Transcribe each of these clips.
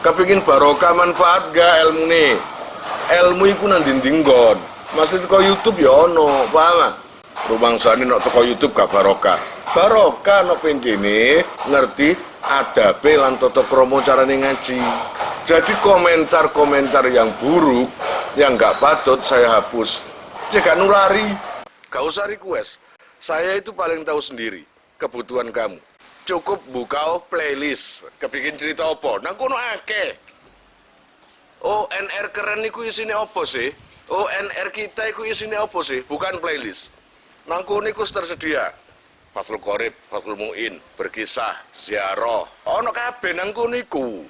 Kepingin barokah manfaat gak ilmu nih? Ilmu iku nang dinding nggon. Maksud teko YouTube ya ono, paham? Rumangsane nek teko YouTube gak barokah. Barokah nek pencene ngerti adabe lan tata krama carane ngaji. Jadi komentar-komentar yang buruk, yang gak patut saya hapus. Jika nulari, gak usah request. Saya itu paling tahu sendiri kebutuhan kamu. Cukup buka playlist, kepingin cerita apa? Nang kono akeh. ONR keren iku isine apa sih? ONR kita iku isine apa sih? Bukan playlist. Nang kono iku tersedia. Fathul Qorib, Fathul Mu'in, berkisah, ziarah. Ono kabeh nang kono iku.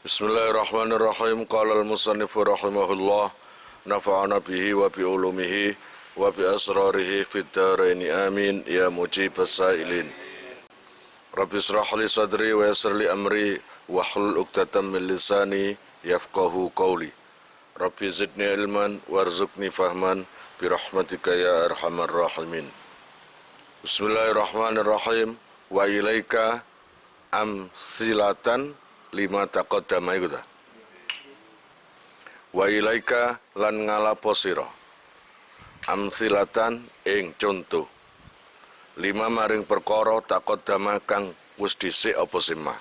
Bismillahirrahmanirrahim. Qala al-musannifu rahimahullah, nafa'ana bihi wa bi ulumihi wa bi asrarihi fid dharain amin ya mujibas sailin. Rabbi israh li sadri wa yassir li amri wa hlul 'uqdatam min lisani yafqahu qawli. Rabbi zidni ilman warzuqni fahman bi rahmatika ya arhamar rahimin. Bismillahirrahmanirrahim. Wa ilaika amsilatan lima taqaddama iku ta. Wa ilaika lan ngalapo sira amsilatan ing conto lima maring perkara taqaddama kang wis dhisik apa simah.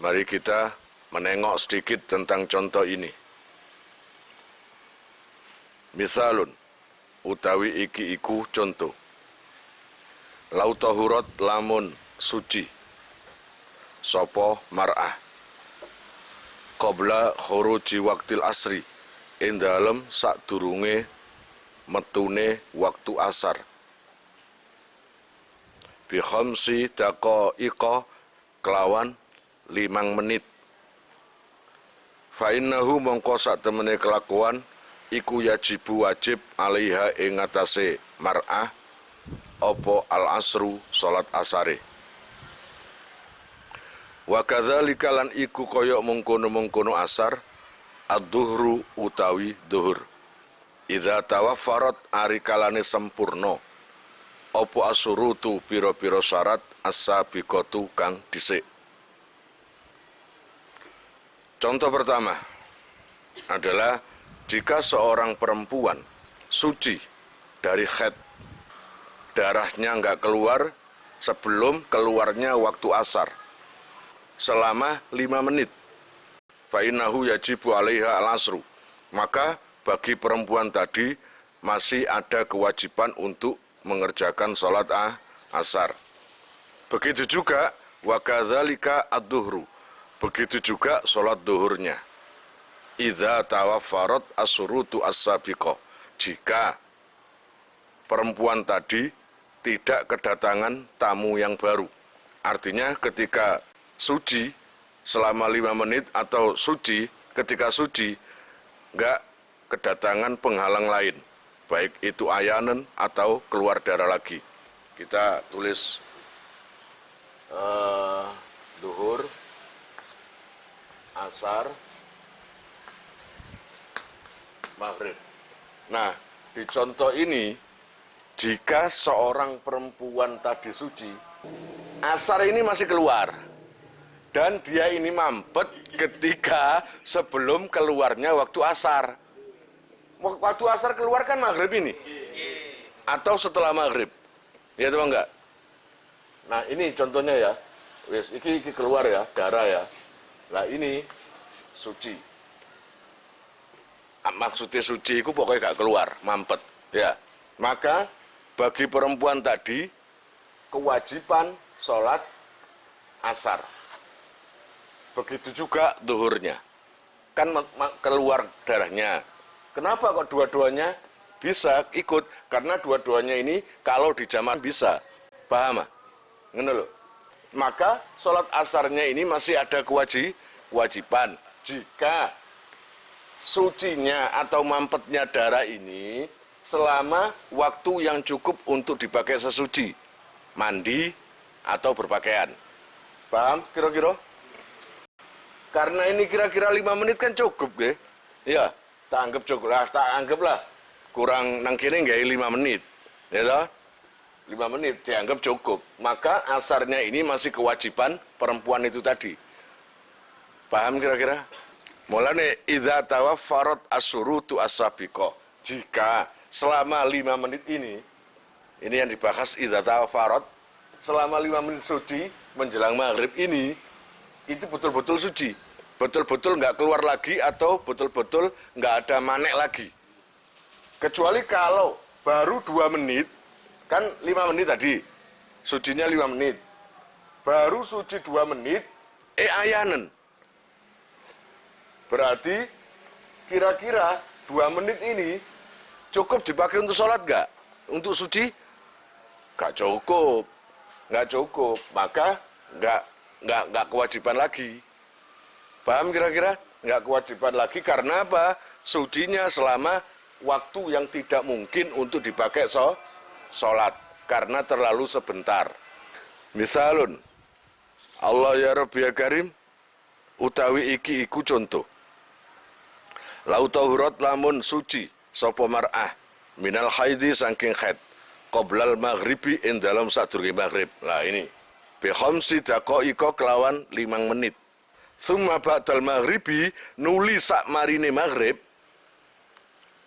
Mari kita menengok sedikit tentang contoh ini. Misalun utawi iki iku contoh. Lau tahurat lamun suci sopo mar'ah qabla khuruji waktil asri ing dalem sadurunge metune waktu asar bi khamsi daqaiqa kelawan 5 menit fa innahu mongko sak temene kelakuan iku yajibu wajib alaiha ing atase mar'ah apa al asru salat asare. Wa kadzalika lan iku kaya mengkono-mengkono asar ad-duhru utawi duhur. Idza tawaffarat ari kalane sempurna apa asurutu pira-pira syarat as-sabiqatu kang dhisik. Contoh pertama adalah jika seorang perempuan suci dari haid, darahnya enggak keluar sebelum keluarnya waktu asar selama 5 menit. Fa'innahu yajibu alaiha al-asru. Maka bagi perempuan tadi masih ada kewajiban untuk mengerjakan sholat asar. Begitu juga wa kadzalika ad-duhru. Begitu juga sholat duhurnya. Idza tawaffarat as-surutu as-sabiqah. Jika perempuan tadi tidak kedatangan tamu yang baru. Artinya ketika suci selama 5 menit atau suci ketika suci enggak kedatangan penghalang lain, baik itu ayanan atau keluar darah lagi. Kita tulis duhur, asar, maghrib. Nah, di contoh ini jika seorang perempuan tadi suci, asar ini masih keluar. Dan dia ini mampet ketika sebelum keluarnya waktu asar. Waktu asar keluar kan maghrib ini. Atau setelah maghrib. Ya atau enggak? Nah ini contohnya ya. Wes, iki keluar ya, darah ya. Nah ini suci. Maksudnya suci itu pokoknya gak keluar, mampet. Ya. Maka bagi perempuan tadi kewajiban sholat asar. Begitu juga duhurnya. Kan keluar darahnya. Kenapa kok dua-duanya bisa ikut? Karena dua-duanya ini kalau dijamak bisa. Paham? Ngono lho. Maka sholat asarnya ini masih ada kewajiban. Jika sucinya atau mampetnya darah ini selama waktu yang cukup untuk dipakai sesuci. Mandi atau berpakaian. Paham kira-kira? Karena ini kira-kira 5 menit kan cukup, ya. Ya, tak anggaplah kurang nang kene nggak 5 menit, ya toh? 5 menit dianggap cukup. Maka asarnya ini masih kewajiban perempuan itu tadi. Paham kira-kira? Mulane idza tawaffarat as-surutu as-sabiqah. Jika selama 5 menit ini yang dibahas idza tawaffarat, selama 5 menit suci menjelang maghrib ini, itu betul-betul suci. Betul-betul nggak keluar lagi atau betul-betul nggak ada manek lagi. Kecuali kalau baru 2 menit, kan 5 menit tadi, sucinya 5 menit. Baru suci 2 menit, ayanen. Berarti kira-kira 2 menit ini cukup dipakai untuk sholat nggak? Untuk suci? Nggak cukup. Nggak cukup. Maka nggak kewajiban lagi. Paham kira-kira? Nggak kewajiban lagi karena apa? Sucinya selama waktu yang tidak mungkin untuk dipakai sholat. Karena terlalu sebentar. Misalun, Allah ya Rabbi ya Karim, utawi iki iku contoh. Lau tahurat lamun suci, sopo mar'ah, minal haidi saking haid, qoblal maghribi in dalam sadurunge maghrib. Nah ini, bihomsi dakoiko kelawan 5 menit. Summa ba'dal maghribi nuli sak marine maghrib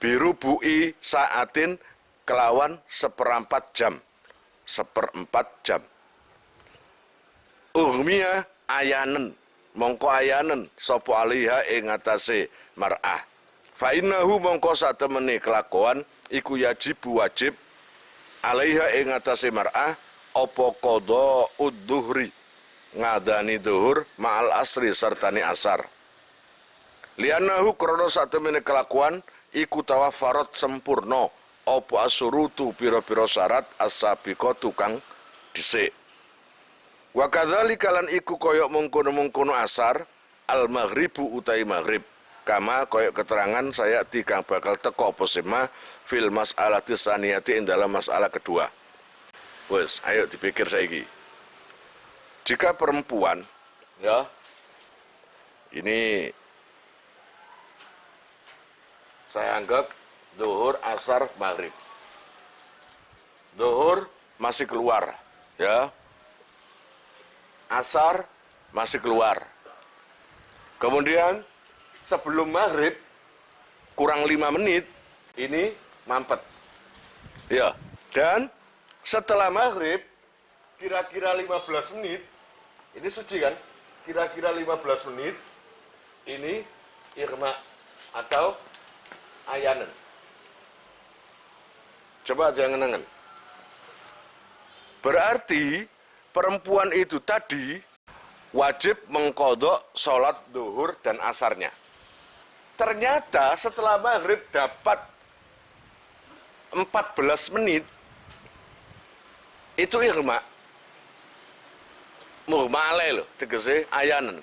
birubu'i saatin kelawan 1/4 jam. 1/4 jam. Uhmiya ayanen mongko ayanen sapa alaiha ing atase mar'ah. Fa innahu mongko satemene kelakuan iku wajib alaiha ing atase mar'ah apa qada udzuhri ngadani duhur ma'al asri sertani asar. Lianahu krono satemene kelakuan iku tawaffarat sempurna apa asurutu pira-pira syarat as-sabiqa tukang dhisik. Wa kadzalika lan iku koyok mengkono-mengkono asar al-maghribu utai maghrib. Kama koyok keterangan saya tikang bakal teko apa sema fil mas'alati saniyati ing dalam masalah kedua. Wes, ayo dipikir saiki. Jika perempuan, ya, ini saya anggap zuhur, asar, maghrib. Zuhur masih keluar, ya. Asar masih keluar. Kemudian sebelum maghrib kurang 5 menit ini mampet. Ya, dan setelah maghrib kira-kira 15 menit ini suci kan? Kira-kira 15 menit ini irma atau ayanen. Coba jangan-jangan. Berarti perempuan itu tadi wajib mengkodok sholat duhur dan asarnya. Ternyata setelah maghrib dapat 14 menit itu irma. Muhmale loh, tegese ayanen.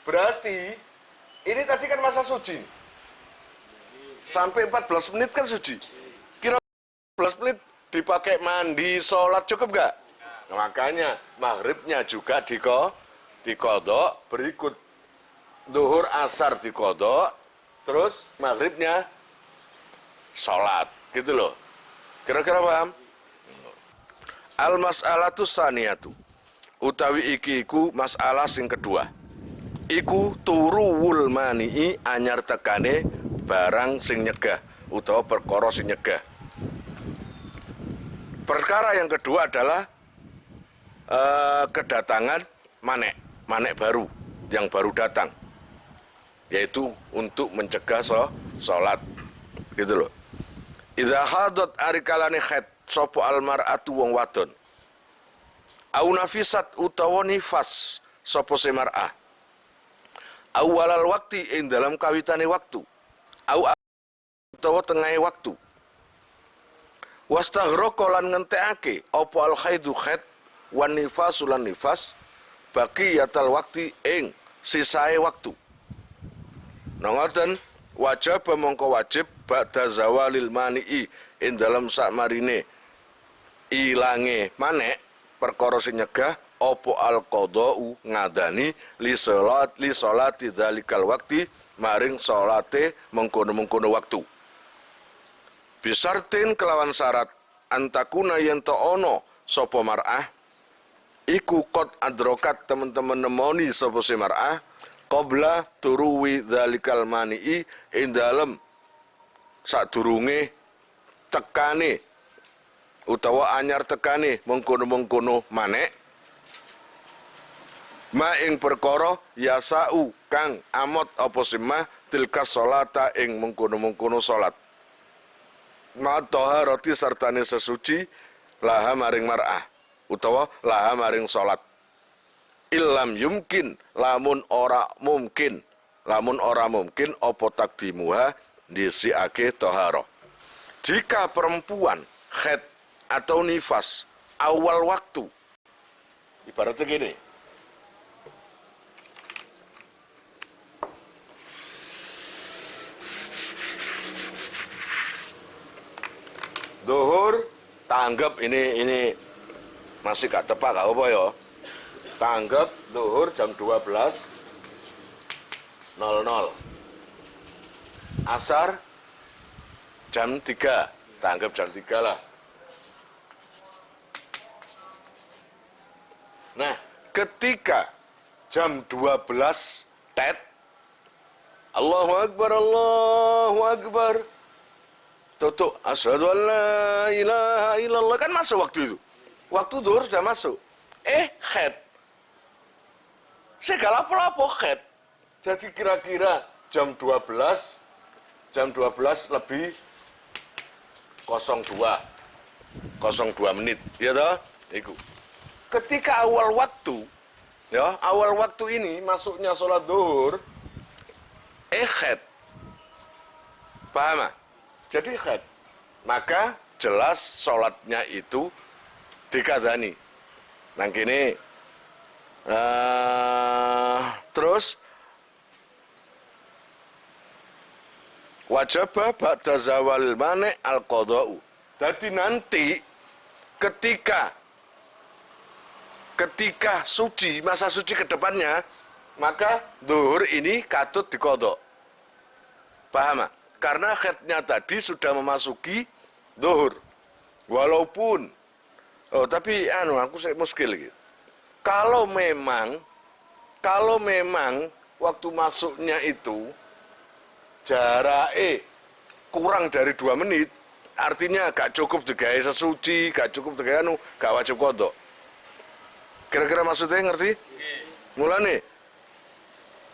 Berarti ini tadi kan masa suci. Sampai 14 menit kan suci. Kira 14 menit dipakai mandi, sholat cukup gak? Nah, makanya maghribnya juga dikodok berikut. Duhur asar dikodok, terus maghribnya sholat. Gitu loh. Kira-kira paham? Al-mas'alatu saniyatu. Utawi iki iku masalah sing kedua. Iku turuwul mani'i anyar tekane barang sing nyegah utawa perkara sing nyegah. Perkara yang kedua adalah kedatangan manek baru yang baru datang, yaitu untuk mencegah sholat, gitu loh. Idza hadat arikalane haid sapa almar'atu wong wadon. Au nafisat utawa nifas sapa semar'ah. Awalal waktu ing dalam kawitane waktu. Au utawa tengahe waktu. Wastaghraqa lan ngentekake apa al khaidu khaid wan nifasu lan nifas baqiyatal waktu ing sisae waktu. Nongoten wajib mongko wajib ba'da zawalil mani'i ing dalam sakmarine ilange manek perkara sing nyegah apa al-qada'u ngadani li sholati dzalikal waqti maring salate mengkono-mengkono waktu. Bisartin kelawan syarat antakuna yen to ono sapa mar'ah iku qad adrokat teman-teman nemoni sapa si mar'ah qabla turuwi dzalikal mani'i ing dalem sadurunge tekane utawa anyar tekane mengkono-mengkono manek ma ing perkara yasau kang amot apa simah tilka sholata ing mengkono-mengkono salat ma taharati sartane sesuci laha maring mar'ah utawa laha maring salat illam yumkin lamun ora mungkin apa takdimuha disiake tahara jika perempuan haid atau nifas awal waktu ibaratnya gini Zuhur, tanggap ini masih gak tepat gak apa ya. Tanggap zuhur jam 12.00. Asar jam 3. Tanggap jam 3 lah. Nah, ketika jam 12 tet Allahu Akbar tutup asyhadu an la ilaha illallah kan masuk waktu itu. Waktu zuhur sudah masuk. Haid. Segala pelapo haid. Jadi kira-kira jam 12 lebih 02 menit. Ya toh? Iku. Ketika awal waktu ini masuknya sholat zuhur haid. Paham? Jadi haid, maka jelas sholatnya itu dikadani. Nah gini, terus wajibah ba'da zawal mane al-qada'u. Jadi nanti ketika suci, masa suci ke depannya, maka zuhur ini katut dikodok. Paham? Karena haidnya tadi sudah memasuki zuhur. Walaupun, tapi aku saya muskil gitu. Kalau memang waktu masuknya itu jarak kurang dari 2 menit, artinya gak cukup digawe sesuci, gak cukup digawe gak wajib kodok. Kira-kira maksudnya ngerti? Mulane,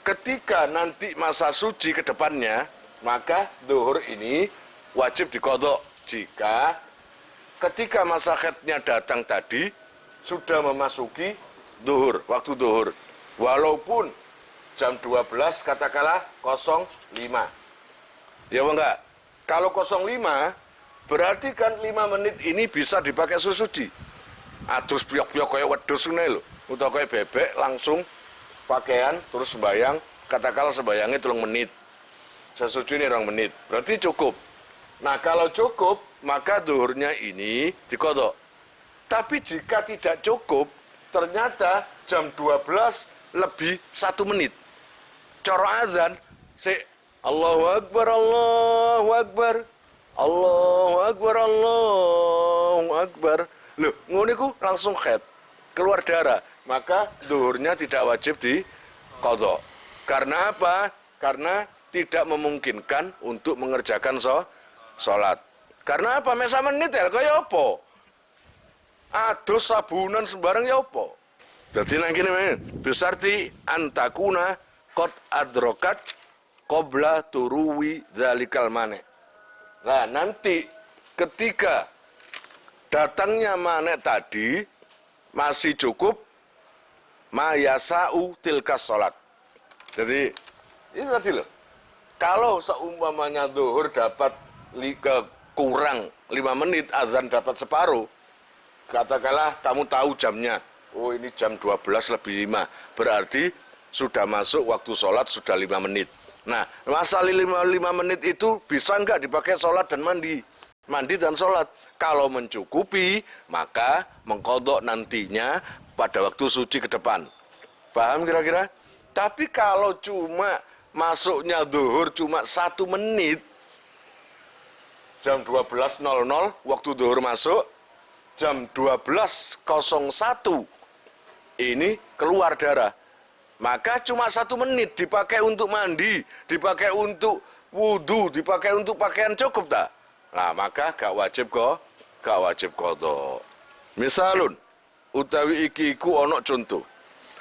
ketika nanti masa suci ke depannya, maka zuhur ini wajib dikodok jika ketika masa haidnya datang tadi sudah memasuki zuhur, waktu zuhur. Walaupun jam 12 katakanlah 05. Ya enggak? Kalau 05 berarti kan 5 menit ini bisa dipakai suci. Adus piok-piok kayak wedhus ngene lho, utawa kayak bebek langsung pakaian terus sembayang, katakanlah sembayangnya 3 menit. Sesuci ini 2 menit, berarti cukup. Nah kalau cukup, maka zuhurnya ini dikodok. Tapi jika tidak cukup, ternyata jam 12 lebih 1 menit. Coro azan, Allahu Akbar, Allahu Akbar, Allahu Akbar, Allahu Akbar. Loh, nguniku langsung haid, keluar darah. Maka zuhurnya tidak wajib dikodok. Karena apa? Karena tidak memungkinkan untuk mengerjakan sholat. Karena apa? Mesa menit ya, kaya apa? Adus sabunan sembarang ya apa? Jadi nang kene besarti antakuna qad adrokat qabla turuwi dzalikal mane. Nah, nanti ketika datangnya mane tadi masih cukup mayasau tilkas sholat. Jadi ini tadi loh. Kalau seumpamanya zuhur dapat kurang 5 menit, azan dapat separuh, katakanlah kamu tahu jamnya, oh ini jam 12:05, berarti sudah masuk waktu sholat sudah 5 menit. Nah, masa 5 menit itu bisa nggak dipakai sholat dan mandi? Mandi dan sholat. Kalau mencukupi, maka mengkodok nantinya pada waktu suci ke depan. Paham kira-kira? Tapi kalau cuma masuknya zuhur cuma 1 menit, jam 12.00 waktu zuhur masuk, jam 12.01 ini keluar darah. Maka cuma 1 menit dipakai untuk mandi, dipakai untuk wudhu, dipakai untuk pakaian cukup tak? Nah, maka gak wajib qadha. Misalun utawi iki iku ana contoh.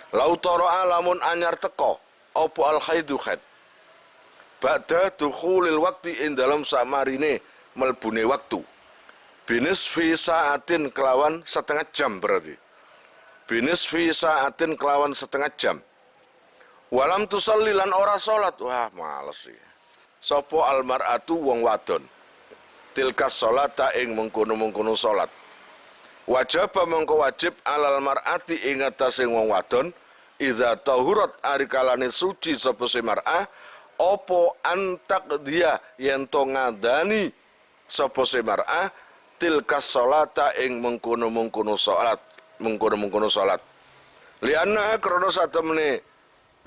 Lautara lamun anyar teko apa al khaidu khaid. Ba'da dukhulil waqti ing dalam samarine melbune waktu. Binisfi saatin kelawan setengah jam berarti. Binisfi saatin kelawan setengah jam. Walam tusalli lan ora salat. Wah, males sih. Sopo almar'atu wong wadon. Tilkas salata ing mengkono-mengkono salat. Wajib mengko wajib alal mar'ati ing atase wong wadon idza tahurat ari kalane suci sapa se mar'ah apa antak dia yen to ngadani sapa se mar'ah tilkas salata ing mengkono-mengkono salat, mengkono-mengkono salat. Lianna krana satemene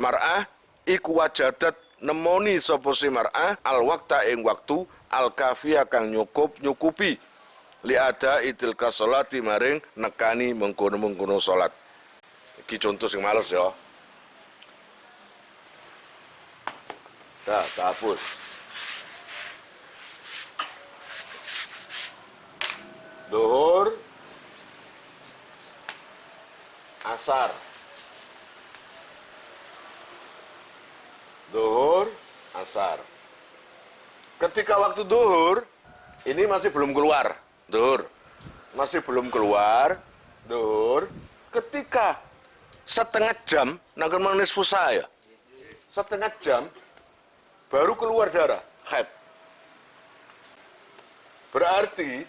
mar'ah iku wajadat nemoni sapa se mar'ah al waqta ing waktu al kafiyah kang nyukupi li ada itil kasolati maring nekani mengkono-mengkono salat. Iki contoh sing males ya. Tak hapus. Zuhur, asar. Zuhur, asar. Ketika waktu zuhur ini masih belum keluar. Zuhur masih belum keluar, zuhur ketika setengah jam, nangkon manis fusa ya, setengah jam baru keluar darah, haid. Berarti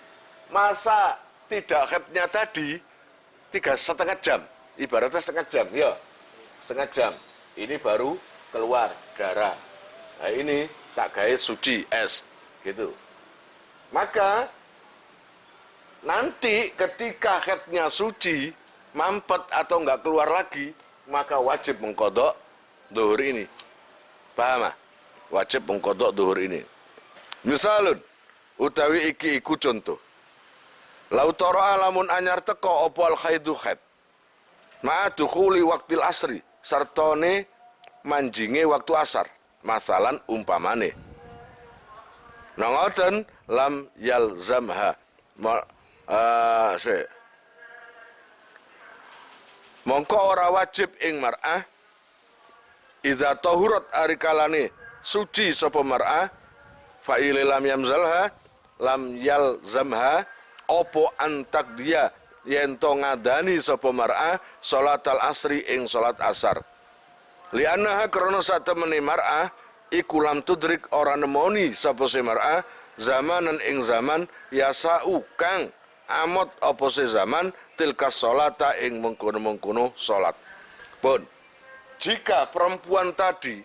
masa tidak haidnya tadi 3,5 jam, ibaratnya setengah jam, ya, setengah jam, ini baru keluar darah. Nah ini tak gaya suci es, gitu. Maka nanti ketika haidnya suci, mampet atau enggak keluar lagi, maka wajib mengkodok zuhur ini. Paham? Wajib mengkodok zuhur ini. Misalun, utawi iki iku contoh. Lautara alamun anyar teko opo al khaidu khaid. Ma'adukhuli waktil asri, sartone manjinge waktu asar. Masalan umpamane. Nongoten lam yalzamha. Mongko ora wajib ing mar'ah idza tahurat ari kalane suci sapa mar'ah fa lam yamzalha lam yalzamha opo antak dia yen to ngadani sapa mar'ah salatal asri ing salat asar li'annaha krana satemene mar'ah iku lam tudrik ora nemoni sapa se mar'ah zamanan ing zaman yasau kang amot apa se zaman tilkas salata ing mengkono-mengkono salat. Pun jika perempuan tadi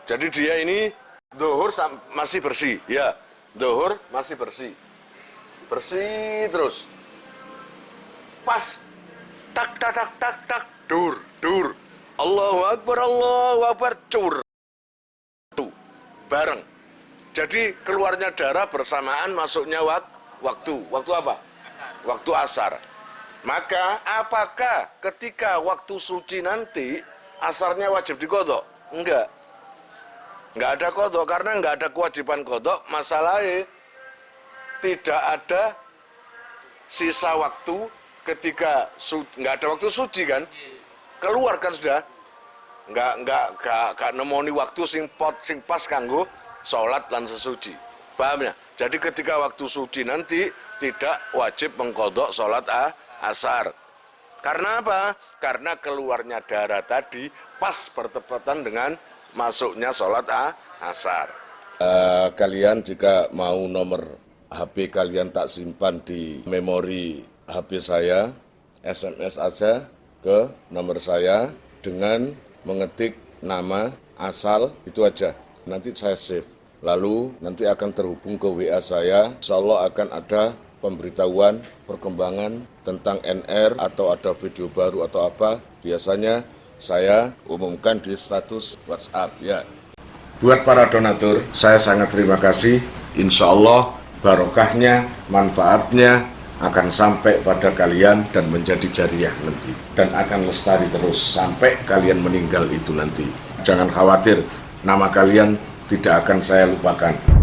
jadi dia ini zuhur masih bersih, ya. Zuhur masih bersih. Bersih terus. Pas tak tak tak tak tak dur dur. Allahu Akbar cur. Tuh, bareng. Jadi keluarnya darah bersamaan masuknya waktu. Waktu apa? Asar. Waktu asar. Maka apakah ketika waktu suci nanti asarnya wajib dikodok? Enggak. Enggak ada kodok karena enggak ada kewajiban kodok. Masalahnya tidak ada sisa waktu ketika enggak ada waktu suci kan? Keluar kan sudah. Enggak nemoni waktu sing pas kanggo sholat lan sesuci. Paham ya? Jadi ketika waktu suci nanti tidak wajib mengkodok sholat asar. Karena apa? Karena keluarnya darah tadi pas bertepatan dengan masuknya sholat asar. Kalian jika mau nomor HP kalian tak simpan di memori HP saya, SMS aja ke nomor saya dengan mengetik nama asal itu aja. Nanti saya save, lalu nanti akan terhubung ke WA saya, insya Allah akan ada pemberitahuan perkembangan tentang NR atau ada video baru atau apa, biasanya saya umumkan di status WhatsApp ya. Buat para donatur, saya sangat terima kasih. Insya Allah barokahnya, manfaatnya akan sampai pada kalian dan menjadi jariah nanti. Dan akan lestari terus sampai kalian meninggal itu nanti. Jangan khawatir, nama kalian tidak akan saya lupakan.